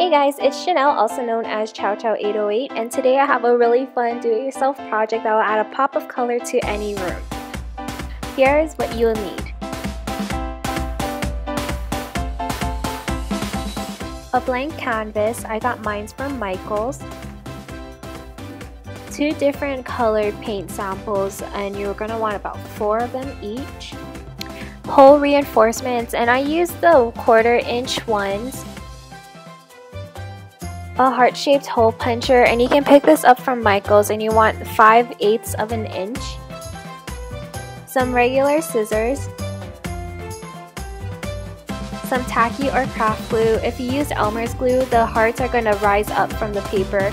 Hey guys, it's Chanel, also known as Chow Chow 808, and today I have a really fun do-it-yourself project that will add a pop of color to any room. Here's what you'll need. A blank canvas, I got mine from Michaels. 2 different colored paint samples, and you're going to want about 4 of them each. Hole reinforcements, and I used the 1/4 inch ones. A heart-shaped hole puncher, and you can pick this up from Michaels, and you want 5/8 of an inch. Some regular scissors. Some tacky or craft glue. If you use Elmer's glue, the hearts are going to rise up from the paper.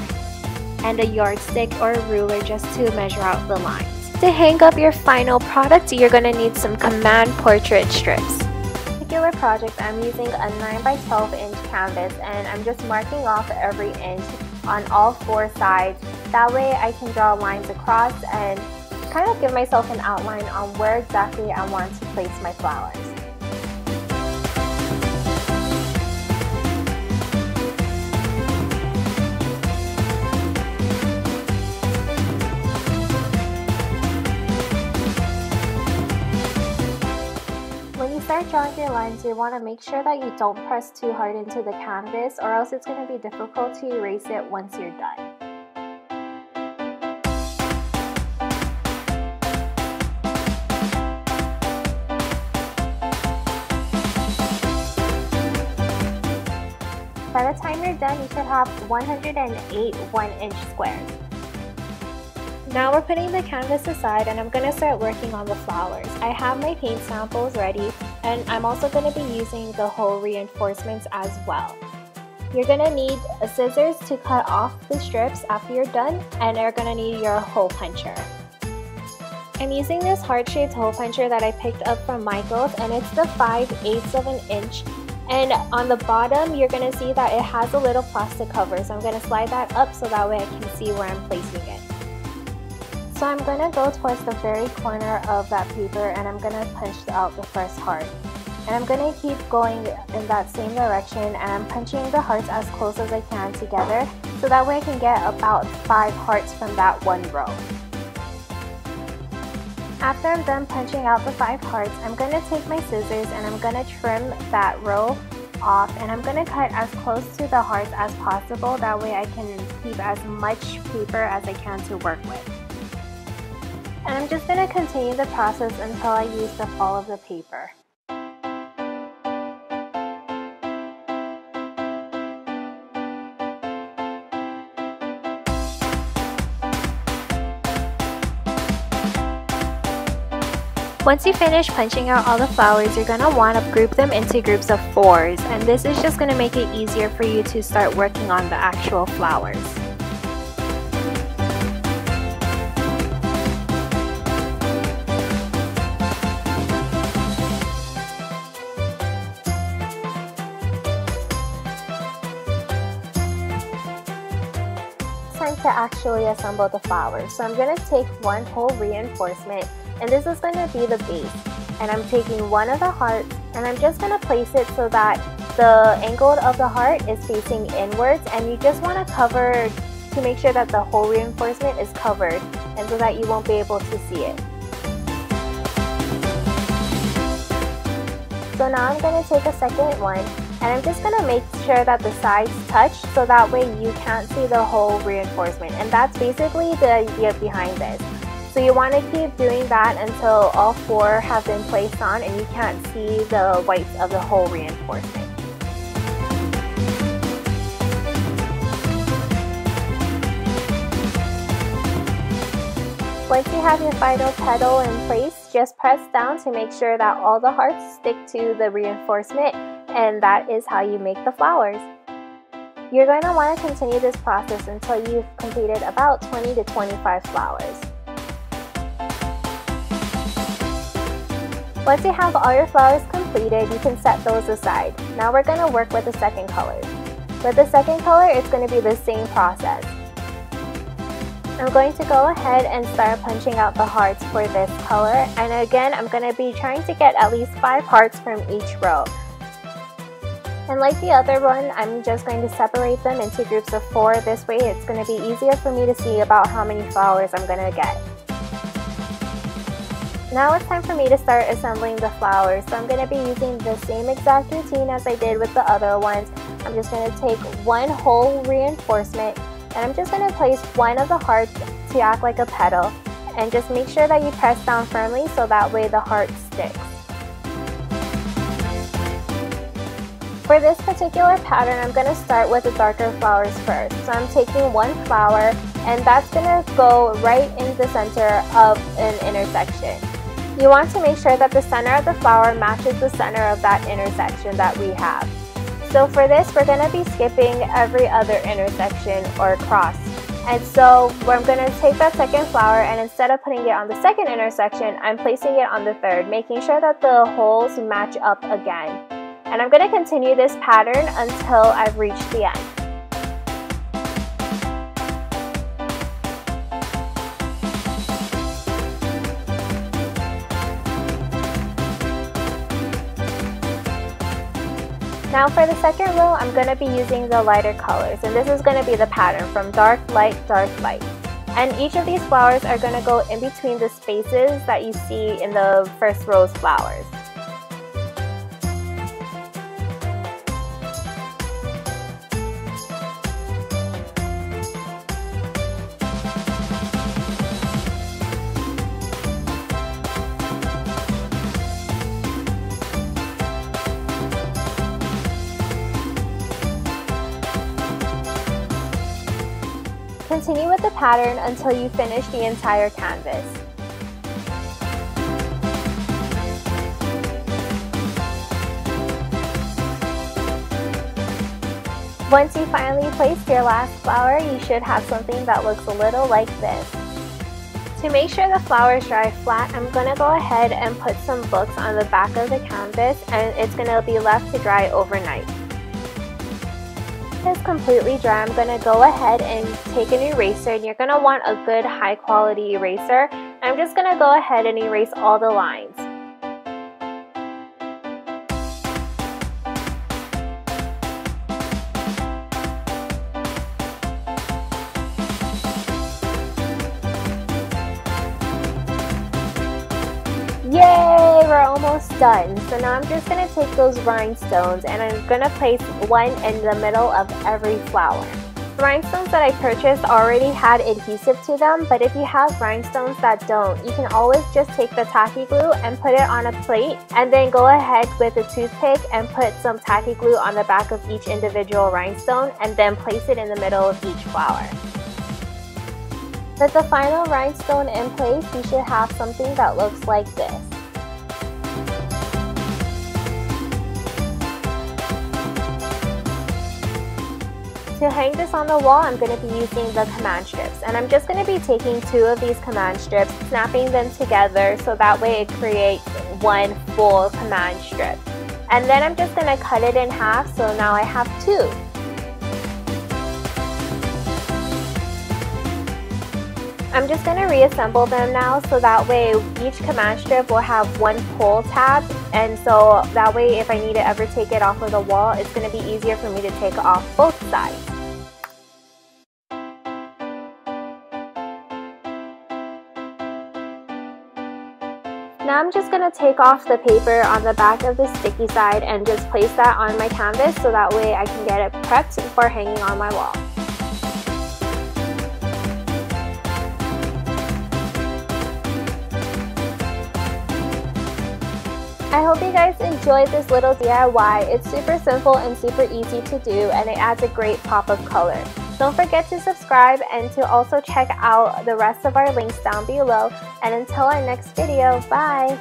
And a yardstick or a ruler just to measure out the lines. To hang up your final product, you're going to need some command portrait strips. Particular project, I'm using a 9 by 12 inch canvas, and I'm just marking off every inch on all 4 sides. That way I can draw lines across and kind of give myself an outline on where exactly I want to place my flowers. When you start drawing your lines, you want to make sure that you don't press too hard into the canvas, or else it's going to be difficult to erase it once you're done. By the time you're done, you should have 108 1-inch squares. Now we're putting the canvas aside, and I'm going to start working on the flowers. I have my paint samples ready, and I'm also going to be using the hole reinforcements as well. You're going to need a scissors to cut off the strips after you're done, and you're going to need your hole puncher. I'm using this heart-shaped hole puncher that I picked up from Michaels, and it's the 5/8 of an inch. And on the bottom, you're going to see that it has a little plastic cover, so I'm going to slide that up so that way I can see where I'm placing it. So I'm going to go towards the very corner of that paper, and I'm going to punch out the first heart. And I'm going to keep going in that same direction, and I'm punching the hearts as close as I can together, so that way I can get about 5 hearts from that one row. After I'm done punching out the 5 hearts, I'm going to take my scissors and I'm going to trim that row off, and I'm going to cut as close to the hearts as possible. That way I can keep as much paper as I can to work with. And I'm just going to continue the process until I use up all of the paper. Once you finish punching out all the flowers, you're going to want to group them into groups of 4s, and this is just going to make it easier for you to start working on the actual flowers. Time to actually assemble the flowers. So I'm going to take one hole reinforcement, and this is going to be the base, and I'm taking one of the hearts, and I'm just going to place it so that the angle of the heart is facing inwards, and you just want to cover to make sure that the hole reinforcement is covered, and so that you won't be able to see it. So now I'm going to take a second one, and I'm just going to make sure that the sides touch, so that way you can't see the hole reinforcement. And that's basically the idea behind this. So you want to keep doing that until all 4 have been placed on and you can't see the whites of the hole reinforcement. Once you have your final petal in place, just press down to make sure that all the hearts stick to the reinforcement, and that is how you make the flowers. You're going to want to continue this process until you've completed about 20 to 25 flowers. Once you have all your flowers completed, you can set those aside. Now we're going to work with the second color. With the second color, it's going to be the same process. I'm going to go ahead and start punching out the hearts for this color, and again I'm going to be trying to get at least 5 hearts from each row. And like the other one, I'm just going to separate them into groups of 4. This way it's going to be easier for me to see about how many flowers I'm going to get. Now it's time for me to start assembling the flowers. So I'm going to be using the same exact routine as I did with the other ones. I'm just going to take one whole reinforcement and I'm just going to place one of the hearts to act like a petal. And just make sure that you press down firmly so that way the heart sticks. For this particular pattern, I'm going to start with the darker flowers first. So I'm taking one flower and that's going to go right in the center of an intersection. You want to make sure that the center of the flower matches the center of that intersection that we have. So for this, we're going to be skipping every other intersection or cross. And so I'm going to take that second flower and instead of putting it on the second intersection, I'm placing it on the third, making sure that the holes match up again. And I'm going to continue this pattern until I've reached the end. Now for the second row, I'm going to be using the lighter colors, and this is going to be the pattern from dark, light, light. And each of these flowers are going to go in between the spaces that you see in the first row's flowers. Continue with the pattern until you finish the entire canvas. Once you finally place your last flower, you should have something that looks a little like this. To make sure the flowers dry flat, I'm going to go ahead and put some books on the back of the canvas and it's going to be left to dry overnight. Is completely dry, I'm going to go ahead and take an eraser, and you're going to want a good high quality eraser. I'm just going to go ahead and erase all the lines. Yay! We're almost done. So now I'm just going to take those rhinestones and I'm going to place one in the middle of every flower. The rhinestones that I purchased already had adhesive to them, but if you have rhinestones that don't, you can always just take the tacky glue and put it on a plate and then go ahead with a toothpick and put some tacky glue on the back of each individual rhinestone and then place it in the middle of each flower. With the final rhinestone in place, you should have something that looks like this. To hang this on the wall, I'm going to be using the command strips, and I'm just going to be taking 2 of these command strips, snapping them together so that way it creates one full command strip. And then I'm just going to cut it in half, so now I have 2. I'm just going to reassemble them now so that way each command strip will have one pull tab, and so that way if I need to ever take it off of the wall, it's going to be easier for me to take off both sides. Now I'm just going to take off the paper on the back of the sticky side and just place that on my canvas so that way I can get it prepped for hanging on my wall. I hope you guys enjoyed this little DIY. It's super simple and super easy to do, and it adds a great pop of color. Don't forget to subscribe and to also check out the rest of our links down below. And until our next video, bye!